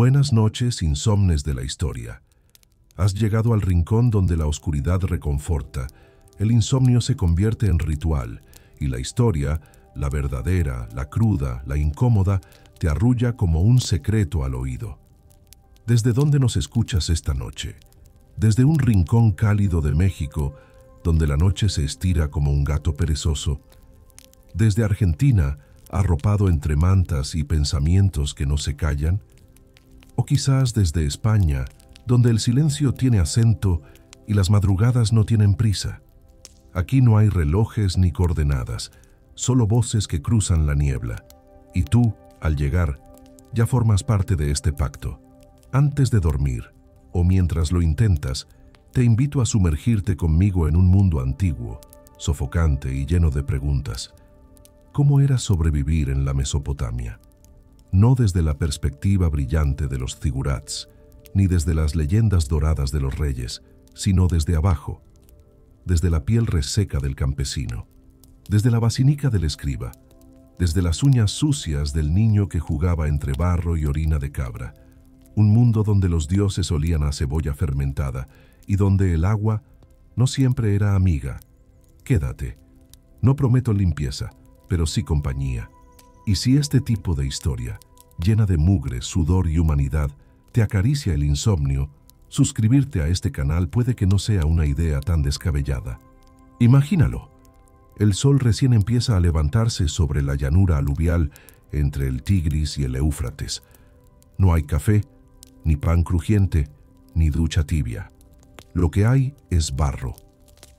Buenas noches, insomnes de la historia. Has llegado al rincón donde la oscuridad reconforta, el insomnio se convierte en ritual y la historia, la verdadera, la cruda, la incómoda, te arrulla como un secreto al oído. ¿Desde dónde nos escuchas esta noche? Desde un rincón cálido de México, donde la noche se estira como un gato perezoso. Desde Argentina, arropado entre mantas y pensamientos que no se callan. O quizás desde España, donde el silencio tiene acento y las madrugadas no tienen prisa. Aquí no hay relojes ni coordenadas, solo voces que cruzan la niebla. Y tú, al llegar, ya formas parte de este pacto. Antes de dormir, o mientras lo intentas, te invito a sumergirte conmigo en un mundo antiguo, sofocante y lleno de preguntas. ¿Cómo era sobrevivir en la Mesopotamia? No desde la perspectiva brillante de los zigurats, ni desde las leyendas doradas de los reyes, sino desde abajo, desde la piel reseca del campesino, desde la basinica del escriba, desde las uñas sucias del niño que jugaba entre barro y orina de cabra, un mundo donde los dioses olían a cebolla fermentada y donde el agua no siempre era amiga. Quédate. No prometo limpieza, pero sí compañía. Y si este tipo de historia, llena de mugre, sudor y humanidad, te acaricia el insomnio, suscribirte a este canal puede que no sea una idea tan descabellada. Imagínalo. El sol recién empieza a levantarse sobre la llanura aluvial entre el Tigris y el Éufrates. No hay café, ni pan crujiente, ni ducha tibia. Lo que hay es barro.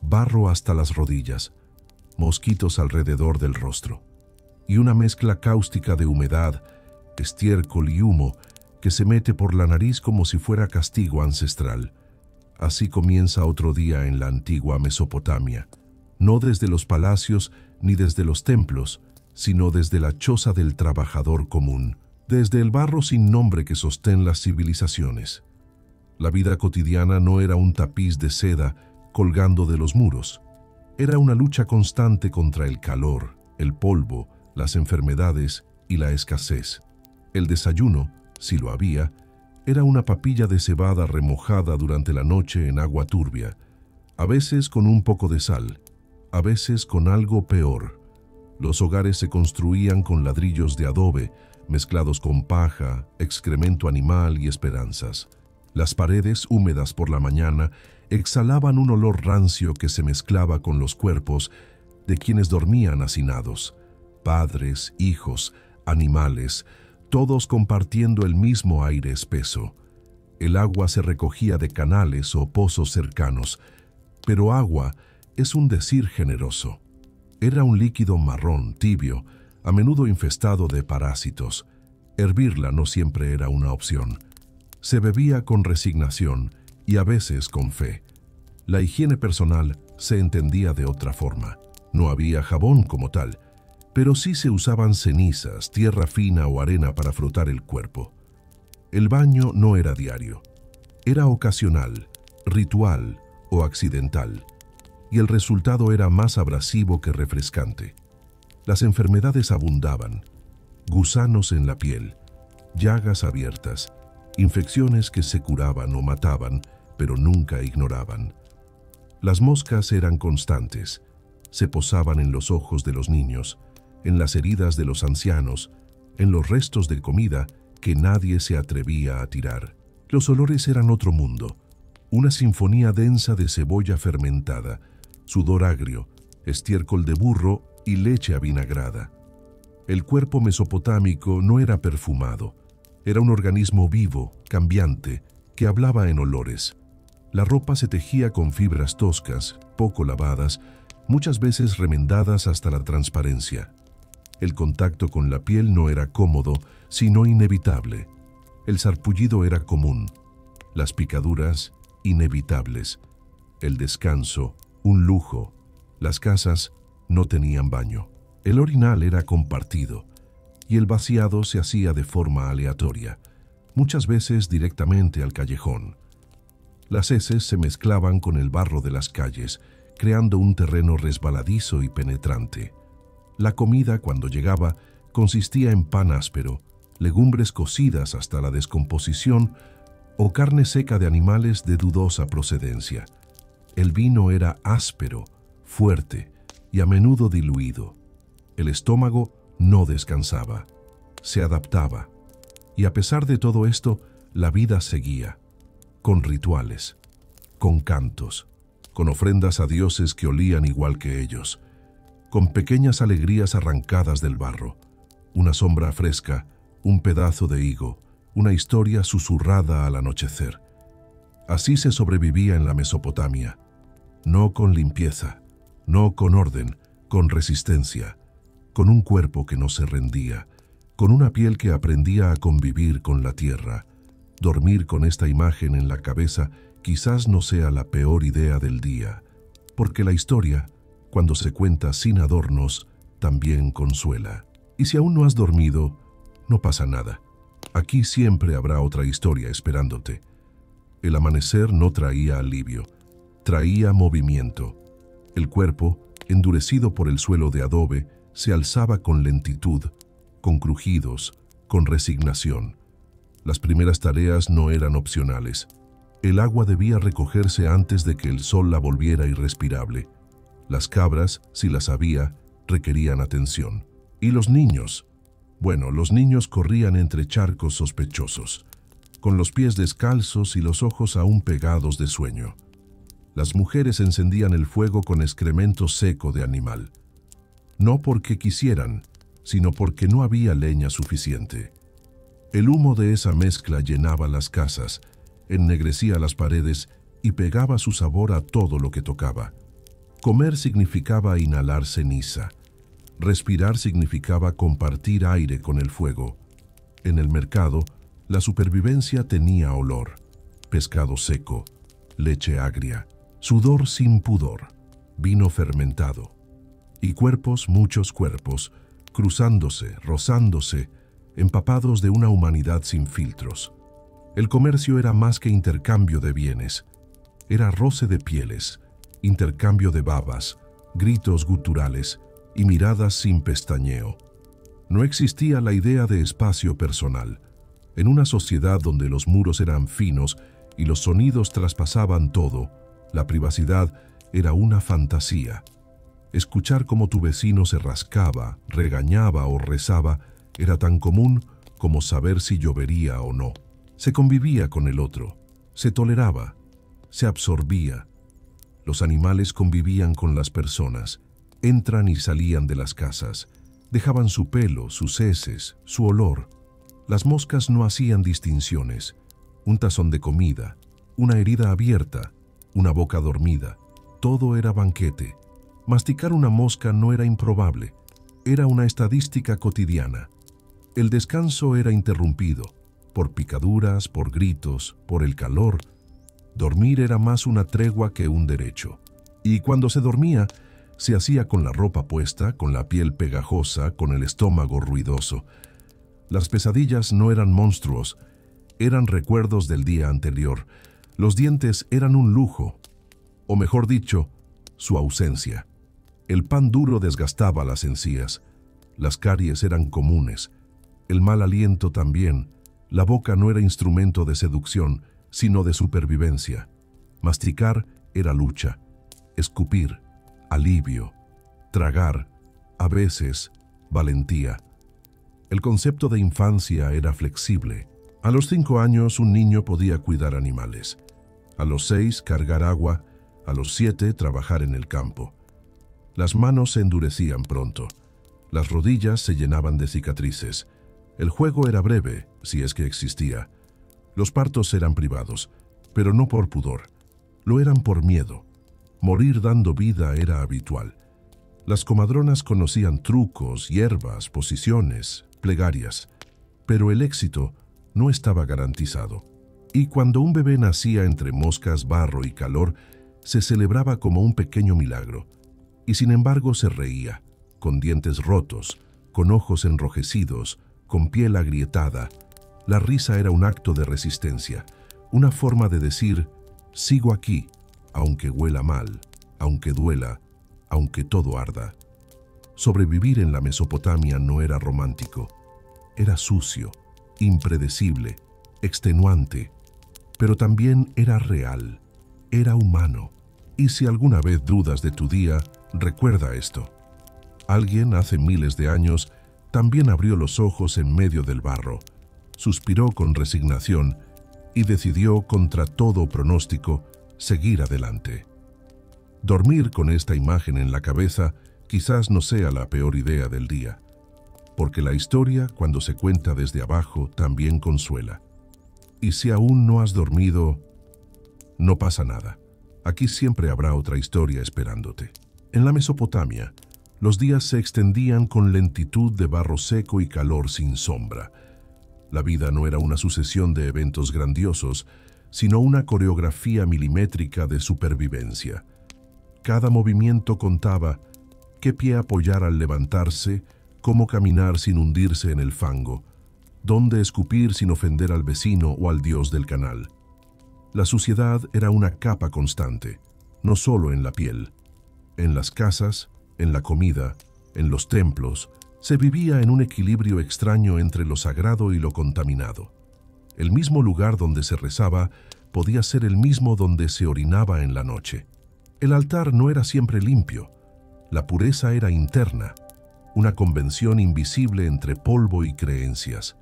Barro hasta las rodillas, mosquitos alrededor del rostro, y una mezcla cáustica de humedad, estiércol y humo que se mete por la nariz como si fuera castigo ancestral. Así comienza otro día en la antigua Mesopotamia, no desde los palacios ni desde los templos, sino desde la choza del trabajador común, desde el barro sin nombre que sostén las civilizaciones. La vida cotidiana no era un tapiz de seda colgando de los muros. Era una lucha constante contra el calor, el polvo, las enfermedades y la escasez. El desayuno, si lo había, era una papilla de cebada remojada durante la noche en agua turbia, a veces con un poco de sal, a veces con algo peor. Los hogares se construían con ladrillos de adobe, mezclados con paja, excremento animal y esperanzas. Las paredes, húmedas por la mañana, exhalaban un olor rancio que se mezclaba con los cuerpos de quienes dormían hacinados. Padres, hijos, animales, todos compartiendo el mismo aire espeso. El agua se recogía de canales o pozos cercanos, pero agua es un decir generoso. Era un líquido marrón, tibio, a menudo infestado de parásitos. Hervirla no siempre era una opción. Se bebía con resignación y a veces con fe. La higiene personal se entendía de otra forma. No había jabón como tal, pero sí se usaban cenizas, tierra fina o arena para frotar el cuerpo. El baño no era diario. Era ocasional, ritual o accidental, y el resultado era más abrasivo que refrescante. Las enfermedades abundaban, gusanos en la piel, llagas abiertas, infecciones que se curaban o mataban, pero nunca ignoraban. Las moscas eran constantes, se posaban en los ojos de los niños, en las heridas de los ancianos, en los restos de comida que nadie se atrevía a tirar. Los olores eran otro mundo, una sinfonía densa de cebolla fermentada, sudor agrio, estiércol de burro y leche avinagrada. El cuerpo mesopotámico no era perfumado, era un organismo vivo, cambiante, que hablaba en olores. La ropa se tejía con fibras toscas, poco lavadas, muchas veces remendadas hasta la transparencia. El contacto con la piel no era cómodo, sino inevitable. El sarpullido era común, las picaduras inevitables, el descanso un lujo. Las casas no tenían baño. El orinal era compartido y el vaciado se hacía de forma aleatoria, muchas veces directamente al callejón. Las heces se mezclaban con el barro de las calles, creando un terreno resbaladizo y penetrante. La comida, cuando llegaba, consistía en pan áspero, legumbres cocidas hasta la descomposición o carne seca de animales de dudosa procedencia. El vino era áspero, fuerte y a menudo diluido. El estómago no descansaba, se adaptaba. Y a pesar de todo esto, la vida seguía, con rituales, con cantos, con ofrendas a dioses que olían igual que ellos, con pequeñas alegrías arrancadas del barro, una sombra fresca, un pedazo de higo, una historia susurrada al anochecer. Así se sobrevivía en la Mesopotamia, no con limpieza, no con orden, con resistencia, con un cuerpo que no se rendía, con una piel que aprendía a convivir con la tierra. Dormir con esta imagen en la cabeza quizás no sea la peor idea del día, porque la historia, cuando se cuenta sin adornos, también consuela. Y si aún no has dormido, no pasa nada. Aquí siempre habrá otra historia esperándote. El amanecer no traía alivio, traía movimiento. El cuerpo, endurecido por el suelo de adobe, se alzaba con lentitud, con crujidos, con resignación. Las primeras tareas no eran opcionales. El agua debía recogerse antes de que el sol la volviera irrespirable. Las cabras, si las había, requerían atención. Y los niños. Bueno, los niños corrían entre charcos sospechosos, con los pies descalzos y los ojos aún pegados de sueño. Las mujeres encendían el fuego con excremento seco de animal. No porque quisieran, sino porque no había leña suficiente. El humo de esa mezcla llenaba las casas, ennegrecía las paredes y pegaba su sabor a todo lo que tocaba. Comer significaba inhalar ceniza. Respirar significaba compartir aire con el fuego. En el mercado, la supervivencia tenía olor, pescado seco, leche agria, sudor sin pudor, vino fermentado. Y cuerpos, muchos cuerpos, cruzándose, rozándose, empapados de una humanidad sin filtros. El comercio era más que intercambio de bienes. Era roce de pieles, intercambio de babas, gritos guturales y miradas sin pestañeo. No existía la idea de espacio personal. En una sociedad donde los muros eran finos y los sonidos traspasaban todo, la privacidad era una fantasía. Escuchar cómo tu vecino se rascaba, regañaba o rezaba era tan común como saber si llovería o no. Se convivía con el otro, se toleraba, se absorbía. Los animales convivían con las personas, entran y salían de las casas, dejaban su pelo, sus heces, su olor. Las moscas no hacían distinciones. Un tazón de comida, una herida abierta, una boca dormida, todo era banquete. Masticar una mosca no era improbable, era una estadística cotidiana. El descanso era interrumpido, por picaduras, por gritos, por el calor. Dormir era más una tregua que un derecho. Y cuando se dormía, se hacía con la ropa puesta, con la piel pegajosa, con el estómago ruidoso. Las pesadillas no eran monstruos, eran recuerdos del día anterior. Los dientes eran un lujo, o mejor dicho, su ausencia. El pan duro desgastaba las encías. Las caries eran comunes. El mal aliento también. La boca no era instrumento de seducción, sino de supervivencia. Masticar era lucha. Escupir, alivio. Tragar, a veces, valentía. El concepto de infancia era flexible. A los 5 años un niño podía cuidar animales. A los 6 cargar agua. A los 7 trabajar en el campo. Las manos se endurecían pronto. Las rodillas se llenaban de cicatrices. El juego era breve, si es que existía. Los partos eran privados, pero no por pudor. Lo eran por miedo. Morir dando vida era habitual. Las comadronas conocían trucos, hierbas, posiciones, plegarias. Pero el éxito no estaba garantizado. Y cuando un bebé nacía entre moscas, barro y calor, se celebraba como un pequeño milagro. Y sin embargo se reía, con dientes rotos, con ojos enrojecidos, con piel agrietada. La risa era un acto de resistencia, una forma de decir, sigo aquí, aunque huela mal, aunque duela, aunque todo arda. Sobrevivir en la Mesopotamia no era romántico, era sucio, impredecible, extenuante, pero también era real, era humano. Y si alguna vez dudas de tu día, recuerda esto. Alguien hace miles de años también abrió los ojos en medio del barro, suspiró con resignación y decidió contra todo pronóstico seguir adelante. Dormir con esta imagen en la cabeza quizás no sea la peor idea del día, porque la historia, cuando se cuenta desde abajo, también consuela. Y si aún no has dormido, no pasa nada. Aquí siempre habrá otra historia esperándote. En la Mesopotamia, los días se extendían con lentitud de barro seco y calor sin sombra. La vida no era una sucesión de eventos grandiosos, sino una coreografía milimétrica de supervivencia. Cada movimiento contaba: qué pie apoyar al levantarse, cómo caminar sin hundirse en el fango, dónde escupir sin ofender al vecino o al dios del canal. La suciedad era una capa constante, no solo en la piel. En las casas, en la comida, en los templos, se vivía en un equilibrio extraño entre lo sagrado y lo contaminado. El mismo lugar donde se rezaba podía ser el mismo donde se orinaba en la noche. El altar no era siempre limpio. La pureza era interna, una convención invisible entre polvo y creencias.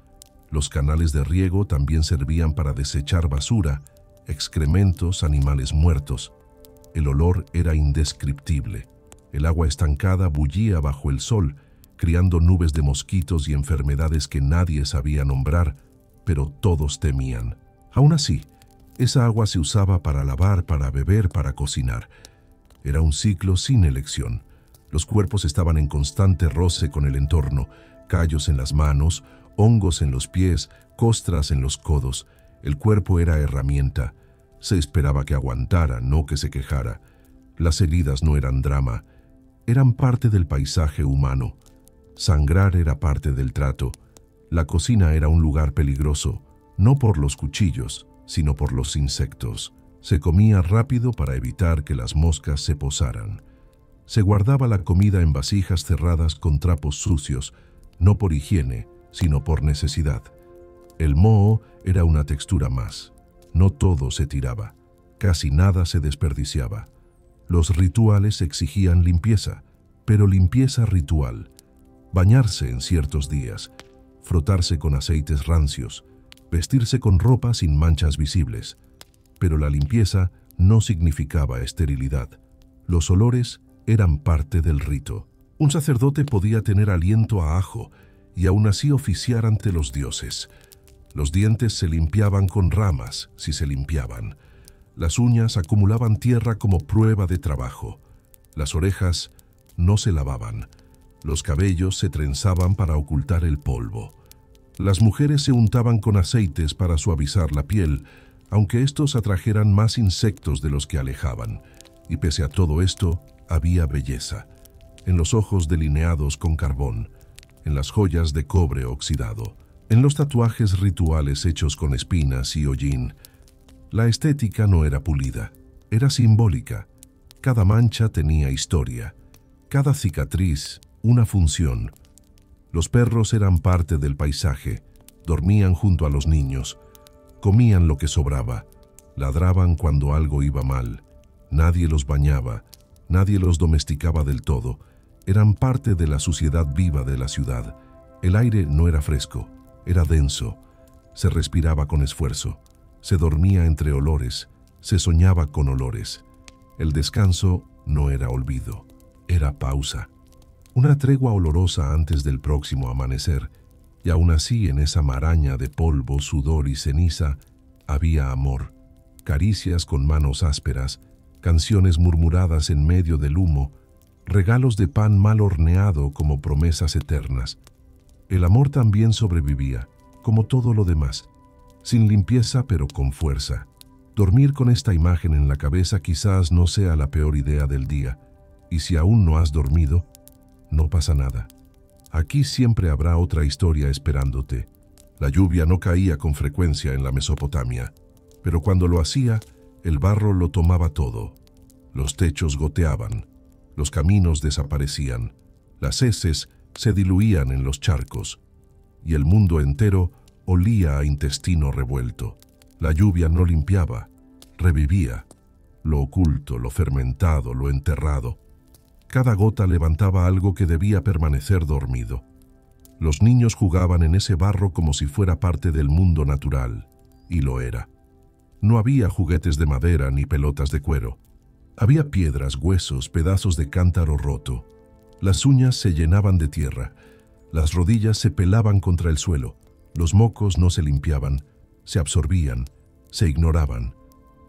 Los canales de riego también servían para desechar basura, excrementos, animales muertos. El olor era indescriptible. El agua estancada bullía bajo el sol, criando nubes de mosquitos y enfermedades que nadie sabía nombrar, pero todos temían. Aún así, esa agua se usaba para lavar, para beber, para cocinar. Era un ciclo sin elección. Los cuerpos estaban en constante roce con el entorno, callos en las manos, hongos en los pies, costras en los codos. El cuerpo era herramienta. Se esperaba que aguantara, no que se quejara. Las heridas no eran drama, eran parte del paisaje humano. Sangrar era parte del trato. La cocina era un lugar peligroso, no por los cuchillos, sino por los insectos. Se comía rápido para evitar que las moscas se posaran. Se guardaba la comida en vasijas cerradas con trapos sucios, no por higiene, sino por necesidad. El moho era una textura más. No todo se tiraba, casi nada se desperdiciaba. Los rituales exigían limpieza, pero limpieza ritual. Bañarse en ciertos días, frotarse con aceites rancios, vestirse con ropa sin manchas visibles. Pero la limpieza no significaba esterilidad. Los olores eran parte del rito. Un sacerdote podía tener aliento a ajo y aún así oficiar ante los dioses. Los dientes se limpiaban con ramas, si se limpiaban. Las uñas acumulaban tierra como prueba de trabajo. Las orejas no se lavaban. Los cabellos se trenzaban para ocultar el polvo. Las mujeres se untaban con aceites para suavizar la piel, aunque estos atrajeran más insectos de los que alejaban. Y pese a todo esto, había belleza. En los ojos delineados con carbón, en las joyas de cobre oxidado, en los tatuajes rituales hechos con espinas y hollín. La estética no era pulida, era simbólica. Cada mancha tenía historia, cada cicatriz una función. Los perros eran parte del paisaje, dormían junto a los niños, comían lo que sobraba, ladraban cuando algo iba mal. Nadie los bañaba, nadie los domesticaba del todo. Eran parte de la suciedad viva de la ciudad. El aire no era fresco, era denso. Se respiraba con esfuerzo. Se dormía entre olores. Se soñaba con olores. El descanso no era olvido, era pausa. Una tregua olorosa antes del próximo amanecer. Y aún así, en esa maraña de polvo, sudor y ceniza, había amor. Caricias con manos ásperas, canciones murmuradas en medio del humo, regalos de pan mal horneado como promesas eternas. El amor también sobrevivía, como todo lo demás, sin limpieza pero con fuerza. Dormir con esta imagen en la cabeza quizás no sea la peor idea del día, y si aún no has dormido, no pasa nada. Aquí siempre habrá otra historia esperándote. La lluvia no caía con frecuencia en la Mesopotamia, pero cuando lo hacía, el barro lo tomaba todo. Los techos goteaban, los caminos desaparecían, las heces se diluían en los charcos, y el mundo entero olía a intestino revuelto. La lluvia no limpiaba, revivía. Lo oculto, lo fermentado, lo enterrado. Cada gota levantaba algo que debía permanecer dormido. Los niños jugaban en ese barro como si fuera parte del mundo natural, y lo era. No había juguetes de madera ni pelotas de cuero. Había piedras, huesos, pedazos de cántaro roto. Las uñas se llenaban de tierra. Las rodillas se pelaban contra el suelo. Los mocos no se limpiaban, se absorbían, se ignoraban.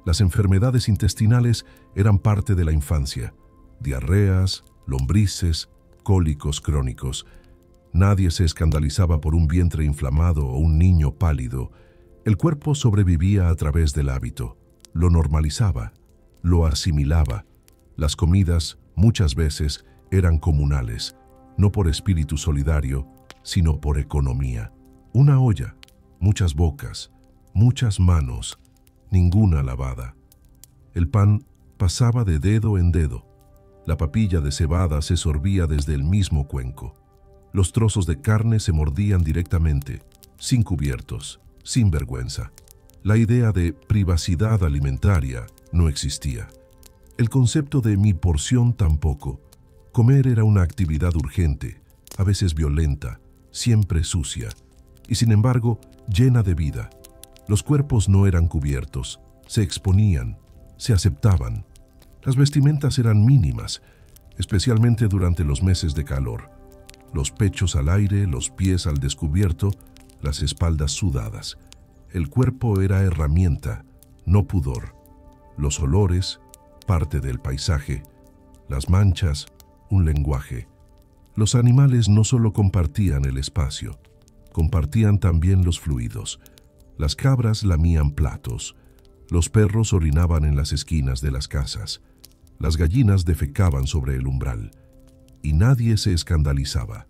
Las enfermedades intestinales eran parte de la infancia. Diarreas, lombrices, cólicos crónicos. Nadie se escandalizaba por un vientre inflamado o un niño pálido. El cuerpo sobrevivía a través del hábito. Lo normalizaba, lo asimilaba. Las comidas, muchas veces, eran comunales, no por espíritu solidario, sino por economía. Una olla, muchas bocas, muchas manos, ninguna lavada. El pan pasaba de dedo en dedo. La papilla de cebada se sorbía desde el mismo cuenco. Los trozos de carne se mordían directamente, sin cubiertos, sin vergüenza. La idea de privacidad alimentaria no existía. El concepto de mi porción tampoco. Comer era una actividad urgente, a veces violenta, siempre sucia, y sin embargo llena de vida. Los cuerpos no eran cubiertos, se exponían, se aceptaban. Las vestimentas eran mínimas, especialmente durante los meses de calor. Los pechos al aire, los pies al descubierto, las espaldas sudadas. El cuerpo era herramienta, no pudor. Los olores, parte del paisaje. Las manchas, un lenguaje. Los animales no solo compartían el espacio, compartían también los fluidos. Las cabras lamían platos. Los perros orinaban en las esquinas de las casas. Las gallinas defecaban sobre el umbral. Y nadie se escandalizaba.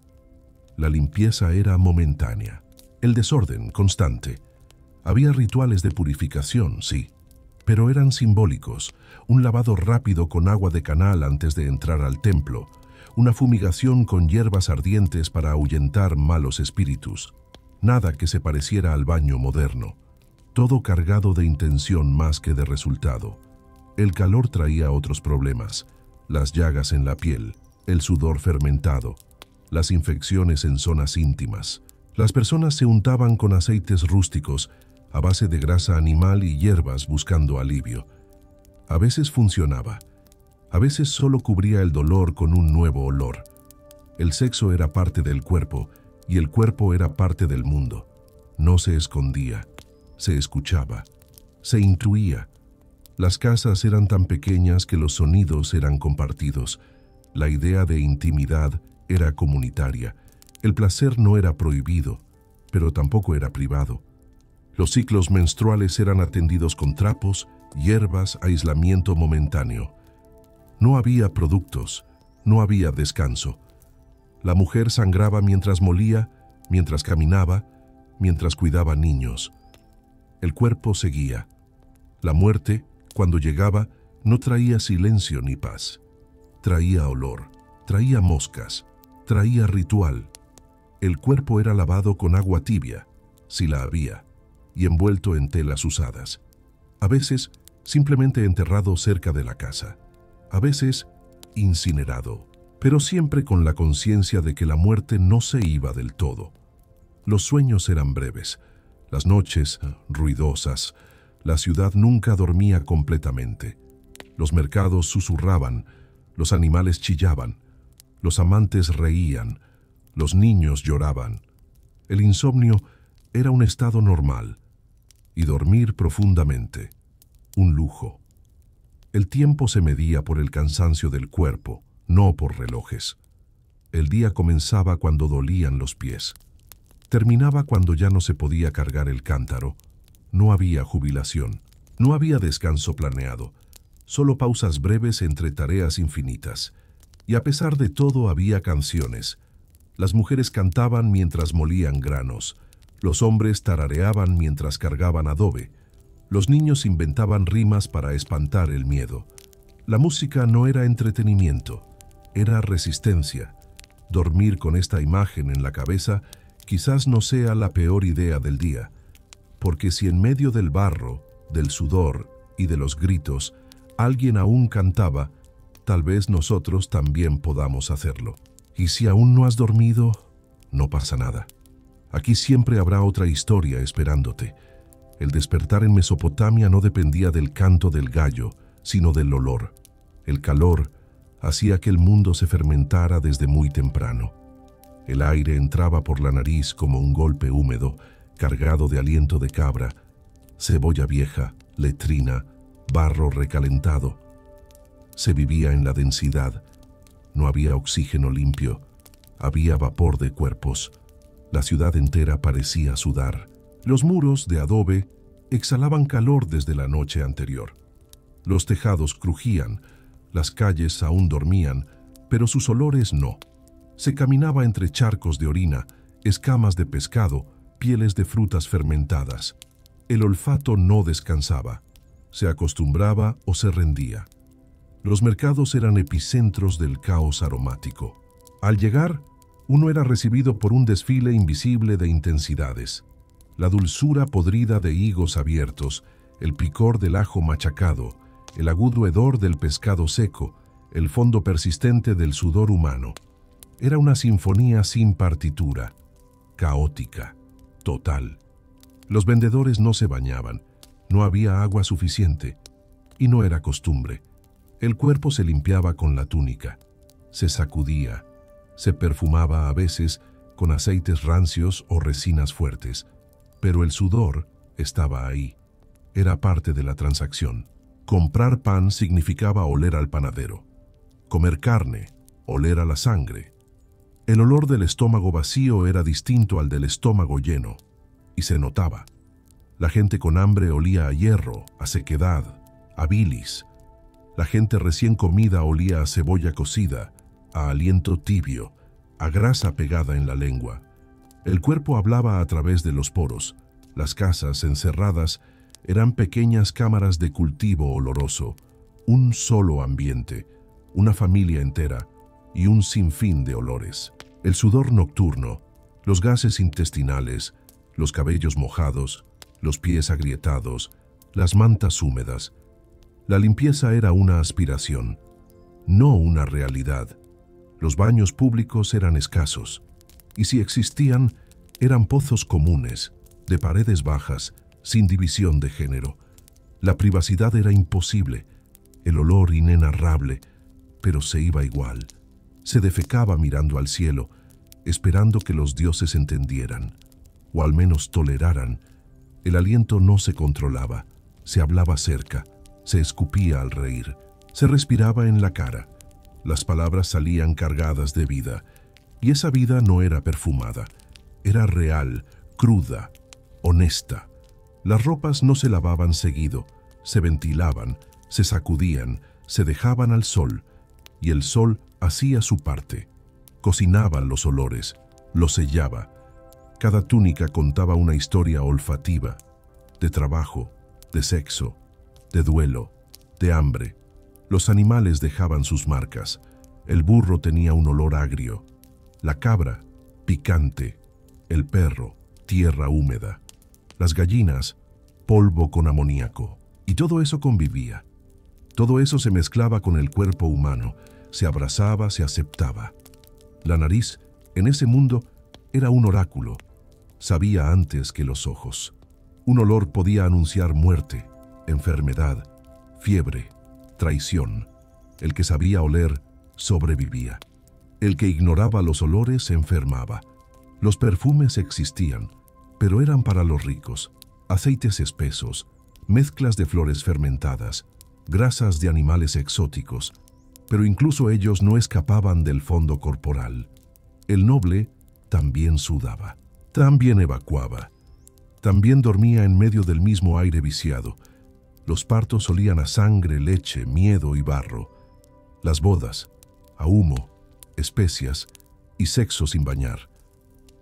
La limpieza era momentánea. El desorden, constante. Había rituales de purificación, sí, pero eran simbólicos. Un lavado rápido con agua de canal antes de entrar al templo. Una fumigación con hierbas ardientes para ahuyentar malos espíritus. Nada que se pareciera al baño moderno. Todo cargado de intención más que de resultado. El calor traía otros problemas. Las llagas en la piel, el sudor fermentado, las infecciones en zonas íntimas. Las personas se untaban con aceites rústicos a base de grasa animal y hierbas buscando alivio. A veces funcionaba. A veces solo cubría el dolor con un nuevo olor. El sexo era parte del cuerpo y el cuerpo era parte del mundo. No se escondía, se escuchaba, se intuía. Las casas eran tan pequeñas que los sonidos eran compartidos. La idea de intimidad era comunitaria. El placer no era prohibido, pero tampoco era privado. Los ciclos menstruales eran atendidos con trapos, hierbas, aislamiento momentáneo. No había productos, no había descanso. La mujer sangraba mientras molía, mientras caminaba, mientras cuidaba niños. El cuerpo seguía. La muerte, cuando llegaba, no traía silencio ni paz. Traía olor, traía moscas, traía ritual. El cuerpo era lavado con agua tibia, si la había, y envuelto en telas usadas. A veces, simplemente enterrado cerca de la casa. A veces, incinerado, pero siempre con la conciencia de que la muerte no se iba del todo. Los sueños eran breves, las noches ruidosas, la ciudad nunca dormía completamente. Los mercados susurraban, los animales chillaban, los amantes reían, los niños lloraban. El insomnio era un estado normal, y dormir profundamente, un lujo. El tiempo se medía por el cansancio del cuerpo, no por relojes. El día comenzaba cuando dolían los pies. Terminaba cuando ya no se podía cargar el cántaro. No había jubilación, no había descanso planeado, solo pausas breves entre tareas infinitas. Y a pesar de todo había canciones. Las mujeres cantaban mientras molían granos. Los hombres tarareaban mientras cargaban adobe. Los niños inventaban rimas para espantar el miedo. La música no era entretenimiento, era resistencia. Dormir con esta imagen en la cabeza Quizás no sea la peor idea del día, porque si en medio del barro, del sudor y de los gritos, alguien aún cantaba, tal vez nosotros también podamos hacerlo. Y si aún no has dormido, no pasa nada. Aquí siempre habrá otra historia esperándote. El despertar en Mesopotamia no dependía del canto del gallo, sino del olor. El calor hacía que el mundo se fermentara desde muy temprano. El aire entraba por la nariz como un golpe húmedo, cargado de aliento de cabra, cebolla vieja, letrina, barro recalentado. Se vivía en la densidad. No había oxígeno limpio. Había vapor de cuerpos. La ciudad entera parecía sudar. Los muros de adobe exhalaban calor desde la noche anterior. Los tejados crujían, las calles aún dormían, pero sus olores no. Se caminaba entre charcos de orina, escamas de pescado, pieles de frutas fermentadas. El olfato no descansaba. Se acostumbraba o se rendía. Los mercados eran epicentros del caos aromático. Al llegar, uno era recibido por un desfile invisible de intensidades. La dulzura podrida de higos abiertos, el picor del ajo machacado, el agudo hedor del pescado seco, el fondo persistente del sudor humano. Era una sinfonía sin partitura, caótica, total. Los vendedores no se bañaban, no había agua suficiente, y no era costumbre. El cuerpo se limpiaba con la túnica, se sacudía, se perfumaba a veces con aceites rancios o resinas fuertes, pero el sudor estaba ahí, era parte de la transacción. Comprar pan significaba oler al panadero, comer carne, oler a la sangre. El olor del estómago vacío era distinto al del estómago lleno, y se notaba. La gente con hambre olía a hierro, a sequedad, a bilis. La gente recién comida olía a cebolla cocida, a aliento tibio, a grasa pegada en la lengua. El cuerpo hablaba a través de los poros. Las casas encerradas eran pequeñas cámaras de cultivo oloroso, un solo ambiente, una familia entera y un sinfín de olores. El sudor nocturno, los gases intestinales, los cabellos mojados, los pies agrietados, las mantas húmedas. La limpieza era una aspiración, no una realidad. Los baños públicos eran escasos, y si existían, eran pozos comunes, de paredes bajas, sin división de género. La privacidad era imposible, el olor inenarrable, pero se iba igual. Se defecaba mirando al cielo, esperando que los dioses entendieran, o al menos toleraran. El aliento no se controlaba, se hablaba cerca, se escupía al reír, se respiraba en la cara. Las palabras salían cargadas de vida, y esa vida no era perfumada, era real, cruda, honesta. Las ropas no se lavaban seguido, se ventilaban, se sacudían, se dejaban al sol, y el sol hacía su parte. Cocinaba los olores, los sellaba. Cada túnica contaba una historia olfativa, de trabajo, de sexo, de duelo, de hambre. Los animales dejaban sus marcas. El burro tenía un olor agrio, la cabra, picante, el perro, tierra húmeda, las gallinas, polvo con amoníaco. Y todo eso convivía. Todo eso se mezclaba con el cuerpo humano, se abrazaba, se aceptaba. La nariz, en ese mundo, era un oráculo. Sabía antes que los ojos. Un olor podía anunciar muerte, enfermedad, fiebre, traición. El que sabía oler, sobrevivía. El que ignoraba los olores se enfermaba. Los perfumes existían, pero eran para los ricos. Aceites espesos, mezclas de flores fermentadas, grasas de animales exóticos, pero incluso ellos no escapaban del fondo corporal. El noble también sudaba, también evacuaba, también dormía en medio del mismo aire viciado. Los partos olían a sangre, leche, miedo y barro. Las bodas, a humo, especias y sexo sin bañar.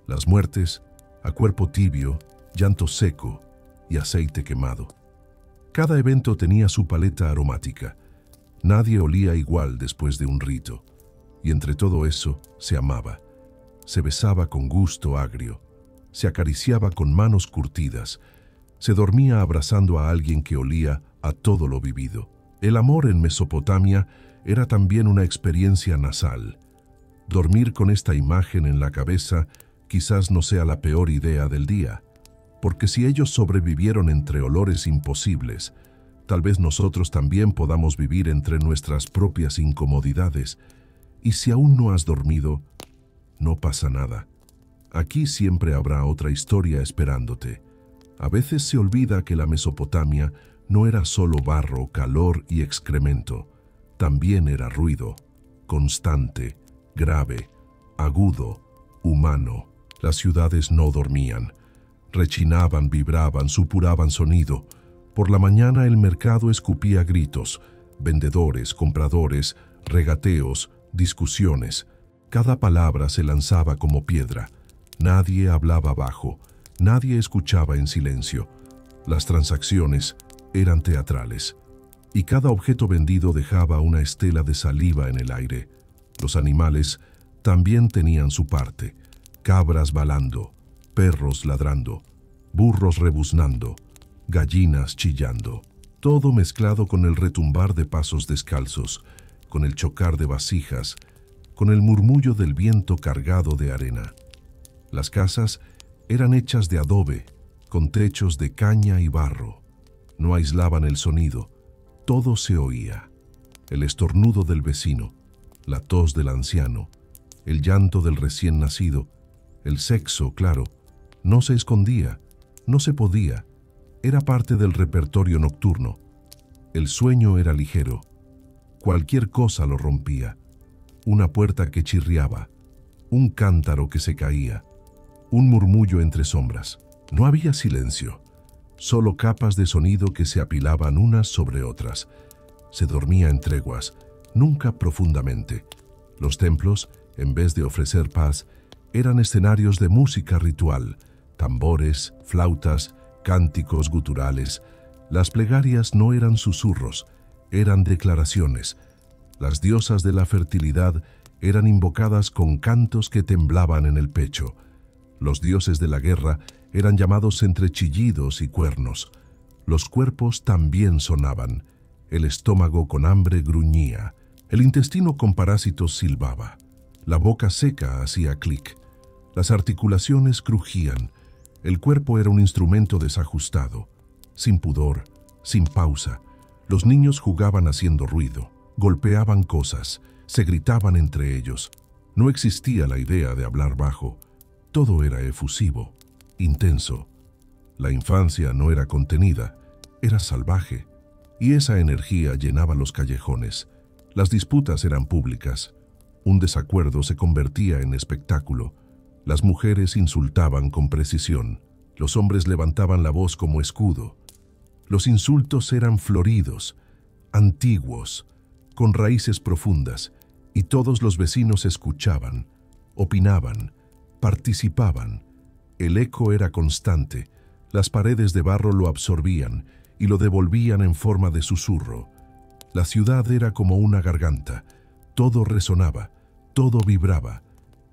Las muertes, a cuerpo tibio, llanto seco y aceite quemado. Cada evento tenía su paleta aromática. Nadie olía igual después de un rito. Y entre todo eso se amaba. Se besaba con gusto agrio. se acariciaba con manos curtidas, se dormía abrazando a alguien que olía a todo lo vivido. El amor en Mesopotamia era también una experiencia nasal. Dormir con esta imagen en la cabeza quizás no sea la peor idea del día, porque si ellos sobrevivieron entre olores imposibles, tal vez nosotros también podamos vivir entre nuestras propias incomodidades. Y si aún no has dormido, no pasa nada. Aquí siempre habrá otra historia esperándote. A veces se olvida que la Mesopotamia no era solo barro, calor y excremento. También era ruido, constante, grave, agudo, humano. Las ciudades no dormían. Rechinaban, vibraban, supuraban sonido. Por la mañana el mercado escupía gritos, vendedores, compradores, regateos, discusiones. Cada palabra se lanzaba como piedra. Nadie hablaba bajo, nadie escuchaba en silencio. Las transacciones eran teatrales, y cada objeto vendido dejaba una estela de saliva en el aire. Los animales también tenían su parte: cabras balando, perros ladrando, burros rebuznando, gallinas chillando, todo mezclado con el retumbar de pasos descalzos, con el chocar de vasijas, con el murmullo del viento cargado de arena. Las casas eran hechas de adobe, con techos de caña y barro. No aislaban el sonido, todo se oía. El estornudo del vecino, la tos del anciano, el llanto del recién nacido, el sexo, claro, no se escondía, no se podía, era parte del repertorio nocturno. El sueño era ligero, cualquier cosa lo rompía. Una puerta que chirriaba, un cántaro que se caía, un murmullo entre sombras. No había silencio, solo capas de sonido que se apilaban unas sobre otras. Se dormía en treguas, nunca profundamente. Los templos, en vez de ofrecer paz, eran escenarios de música ritual, tambores, flautas, cánticos guturales. Las plegarias no eran susurros, eran declaraciones. Las diosas de la fertilidad eran invocadas con cantos que temblaban en el pecho. Los dioses de la guerra eran llamados entre chillidos y cuernos. Los cuerpos también sonaban. El estómago con hambre gruñía. El intestino con parásitos silbaba. La boca seca hacía clic. Las articulaciones crujían. El cuerpo era un instrumento desajustado. Sin pudor, sin pausa. Los niños jugaban haciendo ruido. Golpeaban cosas. Se gritaban entre ellos. No existía la idea de hablar bajo. Todo era efusivo, intenso. La infancia no era contenida, era salvaje, y esa energía llenaba los callejones. Las disputas eran públicas. Un desacuerdo se convertía en espectáculo. Las mujeres insultaban con precisión. Los hombres levantaban la voz como escudo. Los insultos eran floridos, antiguos, con raíces profundas, y todos los vecinos escuchaban, opinaban, participaban. El eco era constante, las paredes de barro lo absorbían y lo devolvían en forma de susurro. La ciudad era como una garganta, todo resonaba, todo vibraba.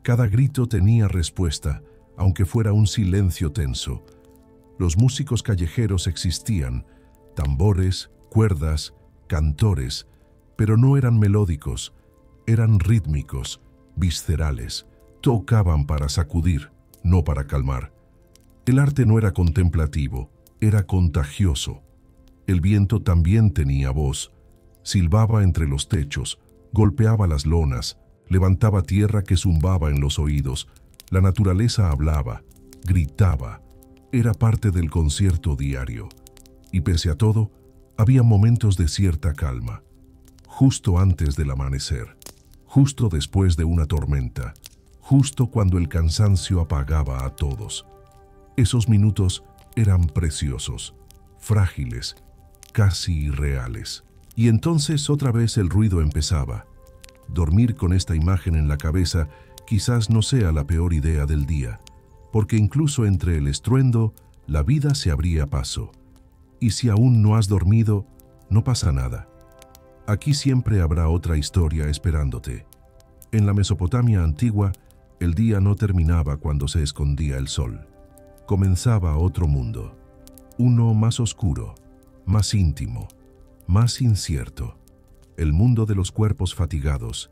Cada grito tenía respuesta, aunque fuera un silencio tenso. Los músicos callejeros existían, tambores, cuerdas, cantores, pero no eran melódicos, eran rítmicos, viscerales. Tocaban para sacudir, no para calmar. El arte no era contemplativo, era contagioso. El viento también tenía voz. Silbaba entre los techos, golpeaba las lonas, levantaba tierra que zumbaba en los oídos. La naturaleza hablaba, gritaba. Era parte del concierto diario. Y pese a todo, había momentos de cierta calma. Justo antes del amanecer, justo después de una tormenta, justo cuando el cansancio apagaba a todos. Esos minutos eran preciosos, frágiles, casi irreales. Y entonces otra vez el ruido empezaba. Dormir con esta imagen en la cabeza quizás no sea la peor idea del día, porque incluso entre el estruendo, la vida se abría paso. Y si aún no has dormido, no pasa nada. Aquí siempre habrá otra historia esperándote. En la Mesopotamia antigua, el día no terminaba cuando se escondía el sol. comenzaba otro mundo, uno más oscuro, más íntimo, más incierto, el mundo de los cuerpos fatigados,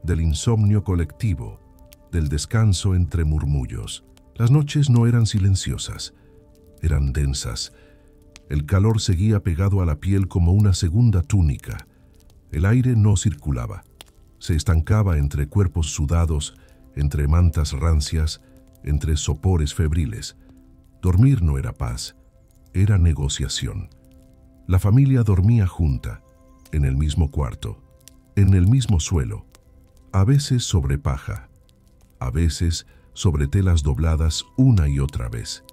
del insomnio colectivo, del descanso entre murmullos. Las noches no eran silenciosas, eran densas. El calor seguía pegado a la piel como una segunda túnica. El aire no circulaba. Se estancaba entre cuerpos sudados, entre mantas rancias, entre sopores febriles. Dormir no era paz, era negociación. La familia dormía junta, en el mismo cuarto, en el mismo suelo, a veces sobre paja, a veces sobre telas dobladas una y otra vez.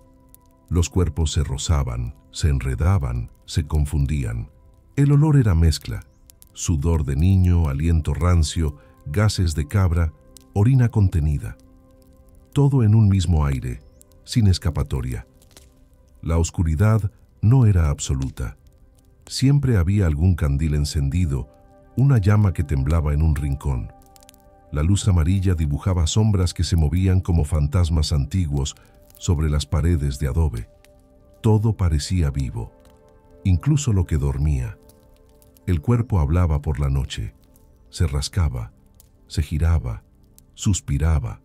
Los cuerpos se rozaban, se enredaban, se confundían. El olor era mezcla: sudor de niño, aliento rancio, gases de cabra, orina contenida. Todo en un mismo aire, sin escapatoria. La oscuridad no era absoluta. Siempre había algún candil encendido, una llama que temblaba en un rincón. La luz amarilla dibujaba sombras que se movían como fantasmas antiguos sobre las paredes de adobe. Todo parecía vivo, incluso lo que dormía. El cuerpo hablaba por la noche, se rascaba, se giraba, suspiraba,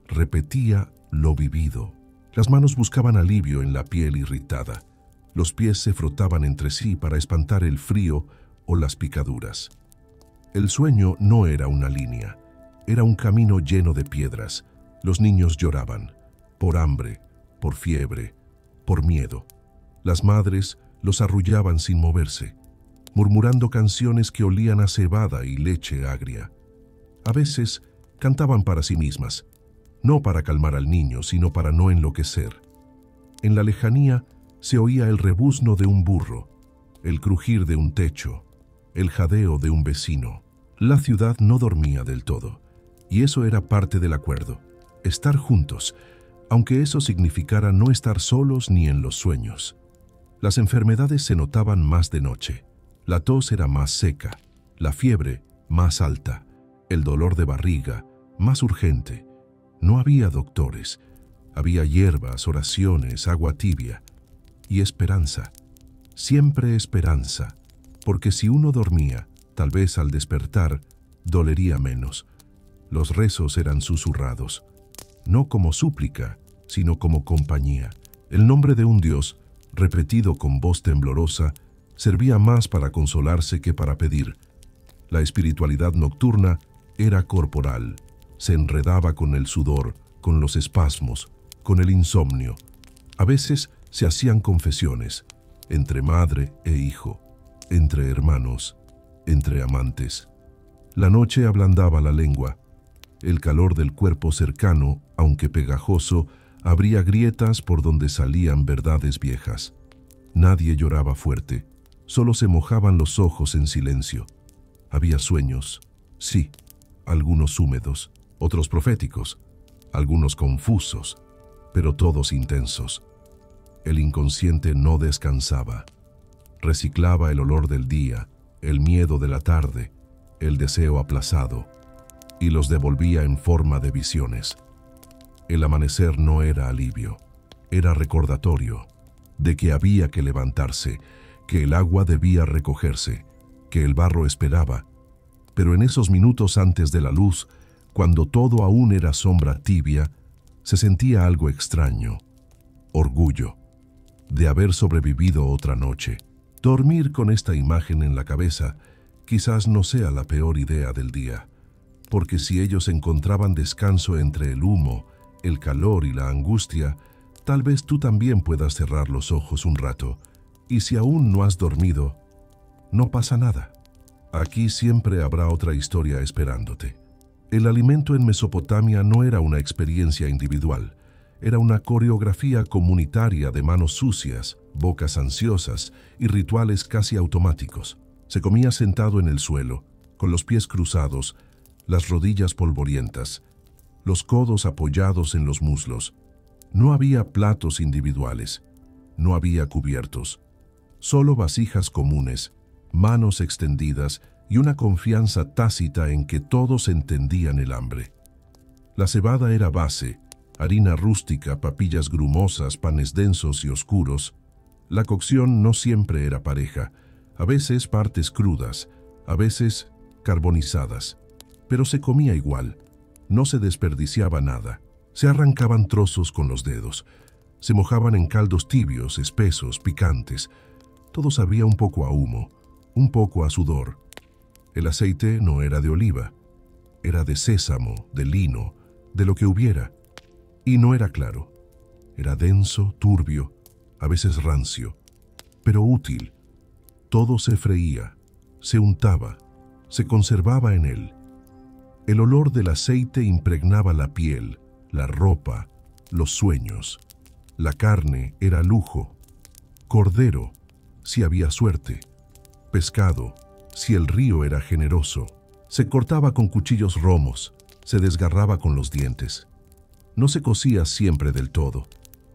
repetía lo vivido. Las manos buscaban alivio en la piel irritada. Los pies se frotaban entre sí para espantar el frío o las picaduras. El sueño no era una línea, era un camino lleno de piedras. Los niños lloraban, por hambre, por fiebre, por miedo. Las madres los arrullaban sin moverse, murmurando canciones que olían a cebada y leche agria. A veces cantaban para sí mismas, no para calmar al niño, sino para no enloquecer. En la lejanía se oía el rebuzno de un burro, el crujir de un techo, el jadeo de un vecino. La ciudad no dormía del todo, y eso era parte del acuerdo: estar juntos, aunque eso significara no estar solos ni en los sueños. Las enfermedades se notaban más de noche. La tos era más seca, la fiebre más alta, el dolor de barriga más urgente. No había doctores, había hierbas, oraciones, agua tibia y esperanza. Siempre esperanza, porque si uno dormía, tal vez al despertar, dolería menos. Los rezos eran susurrados, no como súplica, sino como compañía. El nombre de un Dios, repetido con voz temblorosa, servía más para consolarse que para pedir. La espiritualidad nocturna era corporal, se enredaba con el sudor, con los espasmos, con el insomnio. A veces se hacían confesiones, entre madre e hijo, entre hermanos, entre amantes. La noche ablandaba la lengua. El calor del cuerpo cercano, aunque pegajoso, abría grietas por donde salían verdades viejas. Nadie lloraba fuerte, solo se mojaban los ojos en silencio. Había sueños, sí, algunos húmedos, otros proféticos, algunos confusos, pero todos intensos. El inconsciente no descansaba. Reciclaba el olor del día, el miedo de la tarde, el deseo aplazado, y los devolvía en forma de visiones. El amanecer no era alivio, era recordatorio de que había que levantarse, que el agua debía recogerse, que el barro esperaba. Pero en esos minutos antes de la luz, cuando todo aún era sombra tibia, se sentía algo extraño: orgullo de haber sobrevivido otra noche. Dormir con esta imagen en la cabeza quizás no sea la peor idea del día, porque si ellos encontraban descanso entre el humo, el calor y la angustia, tal vez tú también puedas cerrar los ojos un rato, y si aún no has dormido, no pasa nada. Aquí siempre habrá otra historia esperándote. El alimento en Mesopotamia no era una experiencia individual, era una coreografía comunitaria de manos sucias, bocas ansiosas y rituales casi automáticos. Se comía sentado en el suelo, con los pies cruzados, las rodillas polvorientas, los codos apoyados en los muslos. No había platos individuales, no había cubiertos, solo vasijas comunes, manos extendidas y una confianza tácita en que todos entendían el hambre. La cebada era base, Harina rústica, papillas grumosas, panes densos y oscuros. La cocción no siempre era pareja, a veces partes crudas, a veces carbonizadas, pero se comía igual, no se desperdiciaba nada. Se arrancaban trozos con los dedos, se mojaban en caldos tibios, espesos, picantes. Todo sabía un poco a humo, un poco a sudor. El aceite no era de oliva, era de sésamo, de lino, de lo que hubiera. Y no era claro, era denso, turbio, a veces rancio, pero útil. Todo se freía, se untaba, se conservaba en él. El olor del aceite impregnaba la piel, la ropa, los sueños. La carne era lujo. Cordero, si había suerte. Pescado, si el río era generoso. Se cortaba con cuchillos romos, se desgarraba con los dientes. No se cocía siempre del todo,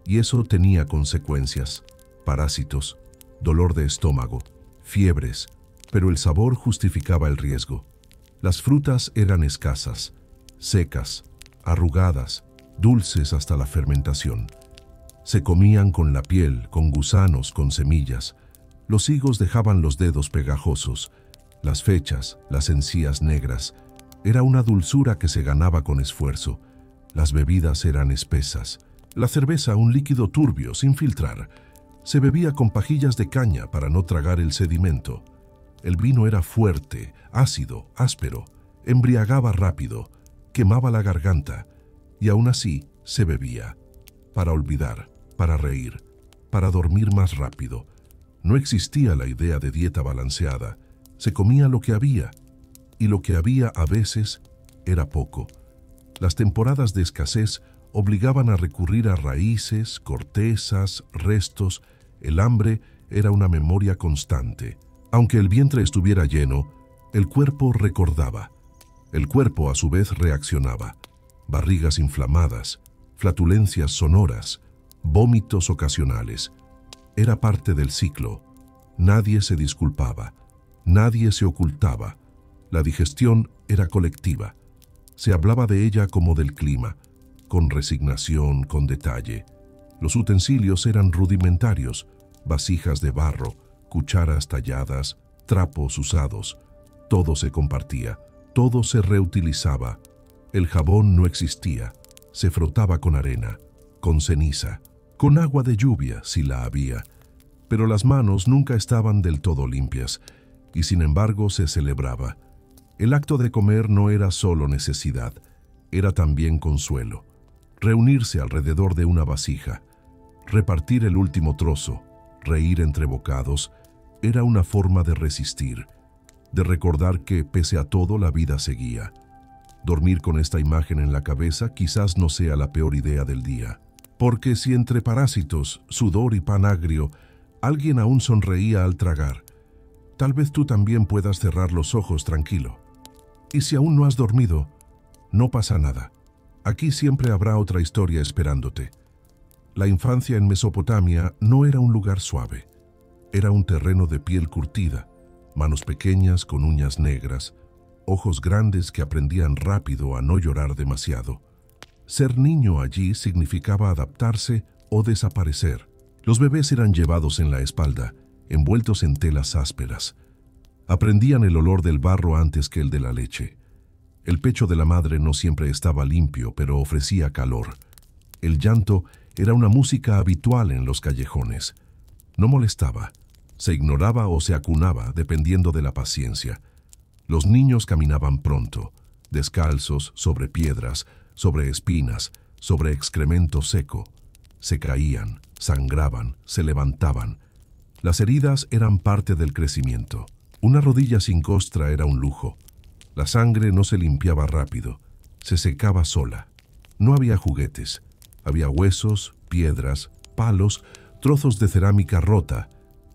y eso tenía consecuencias: parásitos, dolor de estómago, fiebres, pero el sabor justificaba el riesgo. Las frutas eran escasas, secas, arrugadas, dulces hasta la fermentación. Se comían con la piel, con gusanos, con semillas. Los higos dejaban los dedos pegajosos, las fechas, las encías negras. Era una dulzura que se ganaba con esfuerzo. Las bebidas eran espesas. La cerveza, un líquido turbio, sin filtrar. Se bebía con pajillas de caña para no tragar el sedimento. El vino era fuerte, ácido, áspero, embriagaba rápido, quemaba la garganta, y aún así se bebía. Para olvidar, para reír, para dormir más rápido. No existía la idea de dieta balanceada. Se comía lo que había, y lo que había a veces era poco. Las temporadas de escasez obligaban a recurrir a raíces, cortezas, restos. El hambre era una memoria constante. Aunque el vientre estuviera lleno, el cuerpo recordaba. El cuerpo a su vez reaccionaba. Barrigas inflamadas, flatulencias sonoras, vómitos ocasionales. Era parte del ciclo. Nadie se disculpaba, nadie se ocultaba. La digestión era colectiva. Se hablaba de ella como del clima, con resignación, con detalle. Los utensilios eran rudimentarios: vasijas de barro, cucharas talladas, trapos usados. Todo se compartía, todo se reutilizaba. El jabón no existía, se frotaba con arena, con ceniza, con agua de lluvia si la había. Pero las manos nunca estaban del todo limpias, y sin embargo se celebraba. El acto de comer no era solo necesidad, era también consuelo. Reunirse alrededor de una vasija, repartir el último trozo, reír entre bocados, era una forma de resistir, de recordar que, pese a todo, la vida seguía. Dormir con esta imagen en la cabeza quizás no sea la peor idea del día, porque si entre parásitos, sudor y pan agrio, alguien aún sonreía al tragar, tal vez tú también puedas cerrar los ojos tranquilo. Y si aún no has dormido, no pasa nada. Aquí siempre habrá otra historia esperándote. La infancia en Mesopotamia no era un lugar suave. Era un terreno de piel curtida, manos pequeñas con uñas negras, ojos grandes que aprendían rápido a no llorar demasiado. Ser niño allí significaba adaptarse o desaparecer. Los bebés eran llevados en la espalda, envueltos en telas ásperas. Aprendían el olor del barro antes que el de la leche. El pecho de la madre no siempre estaba limpio, pero ofrecía calor. El llanto era una música habitual en los callejones. No molestaba, se ignoraba o se acunaba, dependiendo de la paciencia. Los niños caminaban pronto, descalzos, sobre piedras, sobre espinas, sobre excremento seco. Se caían, sangraban, se levantaban. Las heridas eran parte del crecimiento. Una rodilla sin costra era un lujo. La sangre no se limpiaba rápido, se secaba sola. No había juguetes. Había huesos, piedras, palos, trozos de cerámica rota.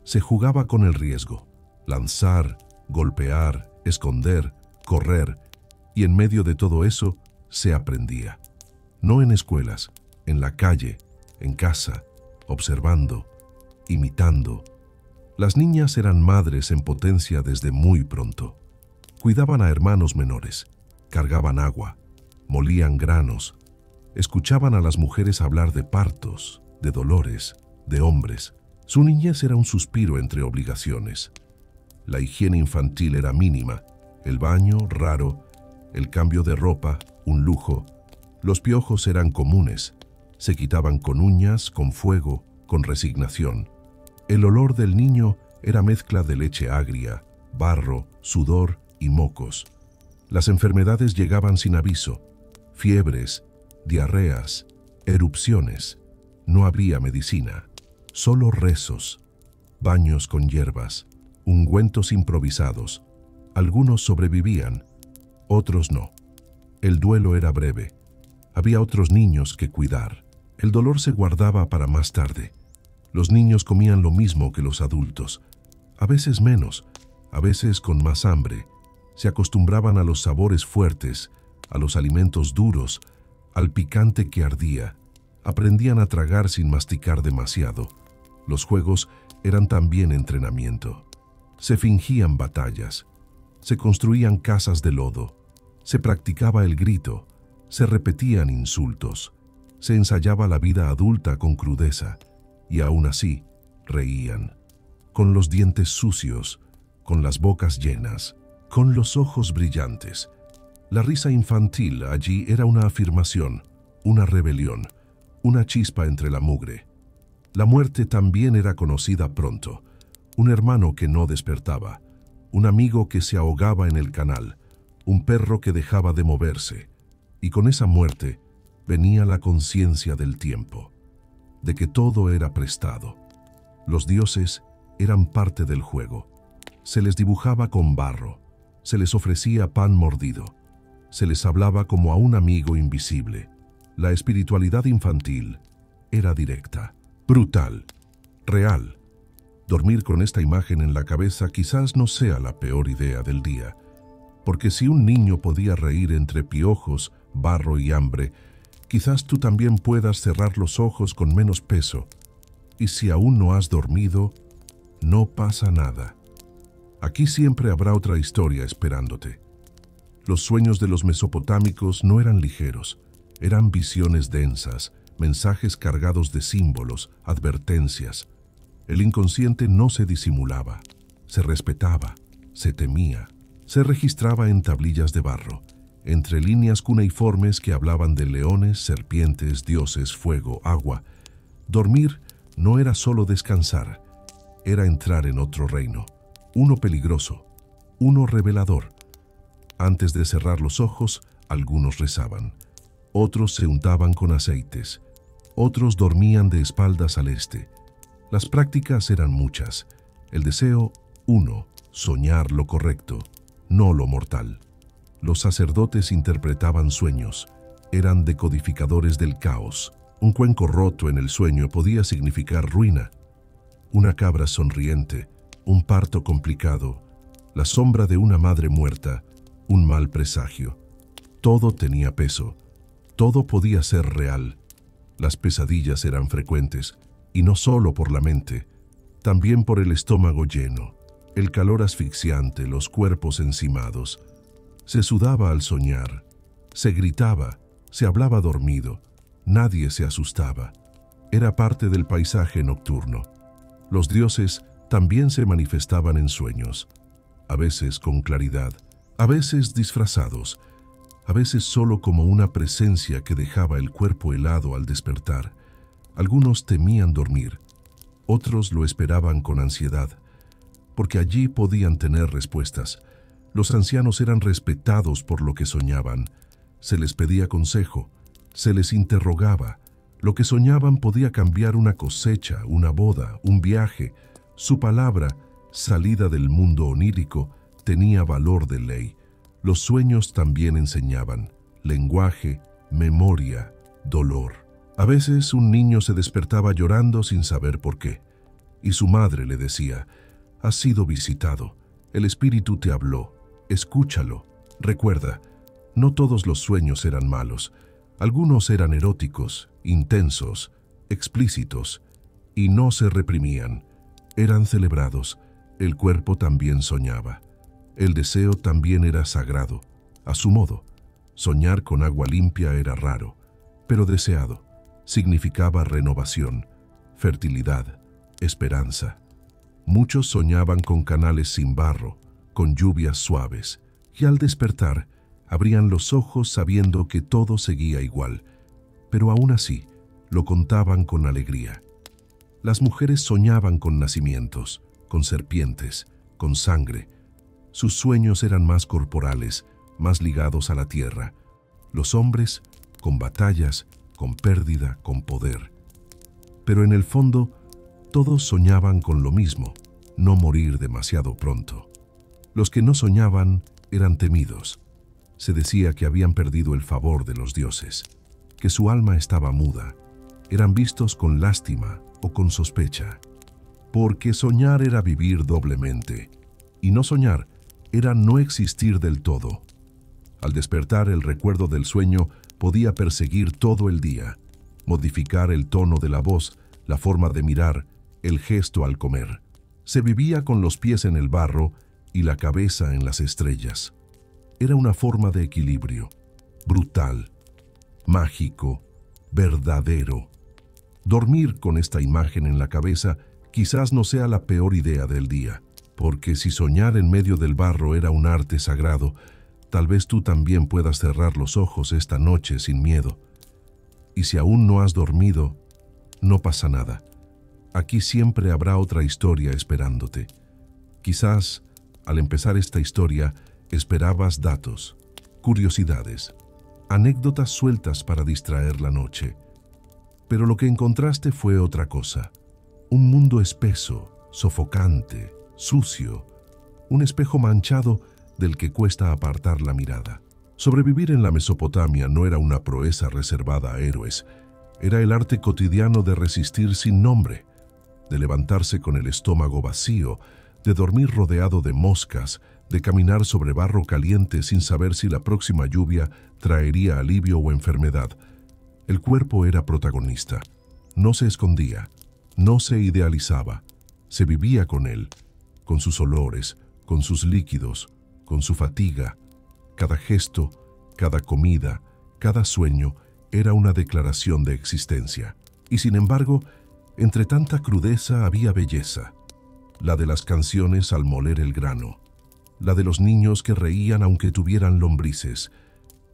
Se jugaba con el riesgo. Lanzar, golpear, esconder, correr. Y en medio de todo eso, se aprendía. No en escuelas, en la calle, en casa, observando, imitando. Las niñas eran madres en potencia desde muy pronto. Cuidaban a hermanos menores, cargaban agua, molían granos. Escuchaban a las mujeres hablar de partos, de dolores, de hombres. Su niñez era un suspiro entre obligaciones. La higiene infantil era mínima, el baño raro, el cambio de ropa un lujo. Los piojos eran comunes, se quitaban con uñas, con fuego, con resignación. El olor del niño era mezcla de leche agria, barro, sudor y mocos. Las enfermedades llegaban sin aviso, fiebres, diarreas, erupciones. No había medicina, solo rezos, baños con hierbas, ungüentos improvisados. Algunos sobrevivían, otros no. El duelo era breve. Había otros niños que cuidar. El dolor se guardaba para más tarde. Los niños comían lo mismo que los adultos, a veces menos, a veces con más hambre. Se acostumbraban a los sabores fuertes, a los alimentos duros, al picante que ardía. Aprendían a tragar sin masticar demasiado. Los juegos eran también entrenamiento. Se fingían batallas. Se construían casas de lodo. Se practicaba el grito. Se repetían insultos. Se ensayaba la vida adulta con crudeza. Y aún así, reían. Con los dientes sucios, con las bocas llenas, con los ojos brillantes. La risa infantil allí era una afirmación, una rebelión, una chispa entre la mugre. La muerte también era conocida pronto. Un hermano que no despertaba, un amigo que se ahogaba en el canal, un perro que dejaba de moverse. Y con esa muerte venía la conciencia del tiempo, de que todo era prestado. Los dioses eran parte del juego. Se les dibujaba con barro, se les ofrecía pan mordido, se les hablaba como a un amigo invisible. La espiritualidad infantil era directa, brutal, real. Dormir con esta imagen en la cabeza quizás no sea la peor idea del día, porque si un niño podía reír entre piojos, barro y hambre, quizás tú también puedas cerrar los ojos con menos peso. Y si aún no has dormido, no pasa nada. Aquí siempre habrá otra historia esperándote. Los sueños de los mesopotámicos no eran ligeros, eran visiones densas, mensajes cargados de símbolos, advertencias. El inconsciente no se disimulaba, se respetaba, se temía, se registraba en tablillas de barro, entre líneas cuneiformes que hablaban de leones, serpientes, dioses, fuego, agua. Dormir no era solo descansar, era entrar en otro reino, uno peligroso, uno revelador. Antes de cerrar los ojos, algunos rezaban, otros se untaban con aceites, otros dormían de espaldas al este. Las prácticas eran muchas. El deseo, uno, soñar lo correcto, no lo mortal. Los sacerdotes interpretaban sueños, eran decodificadores del caos. Un cuenco roto en el sueño podía significar ruina. Una cabra sonriente, un parto complicado, la sombra de una madre muerta, un mal presagio. Todo tenía peso, todo podía ser real. Las pesadillas eran frecuentes, y no solo por la mente, también por el estómago lleno, el calor asfixiante, los cuerpos encimados. Se sudaba al soñar, se gritaba, se hablaba dormido, nadie se asustaba. Era parte del paisaje nocturno. Los dioses también se manifestaban en sueños, a veces con claridad, a veces disfrazados, a veces solo como una presencia que dejaba el cuerpo helado al despertar. Algunos temían dormir, otros lo esperaban con ansiedad, porque allí podían tener respuestas. Los ancianos eran respetados por lo que soñaban. Se les pedía consejo, se les interrogaba. Lo que soñaban podía cambiar una cosecha, una boda, un viaje. Su palabra, salida del mundo onírico, tenía valor de ley. Los sueños también enseñaban lenguaje, memoria, dolor. A veces un niño se despertaba llorando sin saber por qué, y su madre le decía: «Has sido visitado, el espíritu te habló, escúchalo». Recuerda, no todos los sueños eran malos, algunos eran eróticos, intensos, explícitos, y no se reprimían, eran celebrados. El cuerpo también soñaba, el deseo también era sagrado, a su modo. Soñar con agua limpia era raro. pero deseado. Significaba renovación, fertilidad, esperanza. Muchos soñaban con canales sin barro, con lluvias suaves, y al despertar, abrían los ojos sabiendo que todo seguía igual, pero aún así lo contaban con alegría. Las mujeres soñaban con nacimientos, con serpientes, con sangre. Sus sueños eran más corporales, más ligados a la tierra. Los hombres, con batallas, con pérdida, con poder. Pero en el fondo, todos soñaban con lo mismo, no morir demasiado pronto. Los que no soñaban eran temidos. Se decía que habían perdido el favor de los dioses, que su alma estaba muda. Eran vistos con lástima o con sospecha. Porque soñar era vivir doblemente, y no soñar era no existir del todo. Al despertar, el recuerdo del sueño podía perseguir todo el día, modificar el tono de la voz, la forma de mirar, el gesto al comer. Se vivía con los pies en el barro y la cabeza en las estrellas. Era una forma de equilibrio, brutal, mágico, verdadero. Dormir con esta imagen en la cabeza quizás no sea la peor idea del día, porque si soñar en medio del barro era un arte sagrado, tal vez tú también puedas cerrar los ojos esta noche sin miedo. Y si aún no has dormido, no pasa nada. Aquí siempre habrá otra historia esperándote. Quizás, al empezar esta historia, esperabas datos, curiosidades, anécdotas sueltas para distraer la noche. Pero lo que encontraste fue otra cosa. Un mundo espeso, sofocante, sucio, un espejo manchado del que cuesta apartar la mirada. Sobrevivir en la Mesopotamia no era una proeza reservada a héroes, era el arte cotidiano de resistir sin nombre, de levantarse con el estómago vacío, de dormir rodeado de moscas, de caminar sobre barro caliente sin saber si la próxima lluvia traería alivio o enfermedad. El cuerpo era protagonista. No se escondía, no se idealizaba, se vivía con él, con sus olores, con sus líquidos, con su fatiga. Cada gesto, cada comida, cada sueño era una declaración de existencia. Y sin embargo, entre tanta crudeza había belleza. La de las canciones al moler el grano, la de los niños que reían aunque tuvieran lombrices,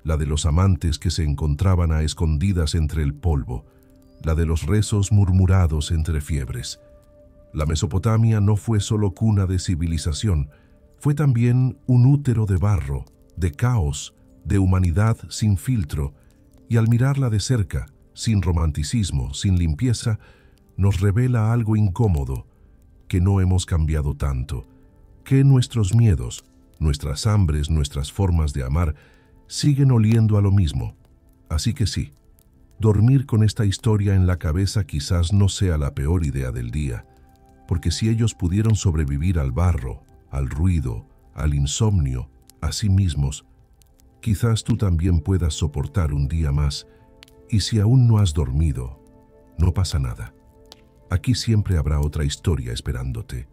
la de los amantes que se encontraban a escondidas entre el polvo, la de los rezos murmurados entre fiebres. La Mesopotamia no fue solo cuna de civilización, fue también un útero de barro, de caos, de humanidad sin filtro, y al mirarla de cerca, sin romanticismo, sin limpieza, nos revela algo incómodo, que no hemos cambiado tanto, que nuestros miedos, nuestras hambres, nuestras formas de amar, siguen oliendo a lo mismo. Así que sí, dormir con esta historia en la cabeza quizás no sea la peor idea del día, porque si ellos pudieron sobrevivir al barro, al ruido, al insomnio, a sí mismos, quizás tú también puedas soportar un día más, y si aún no has dormido, no pasa nada. Aquí siempre habrá otra historia esperándote.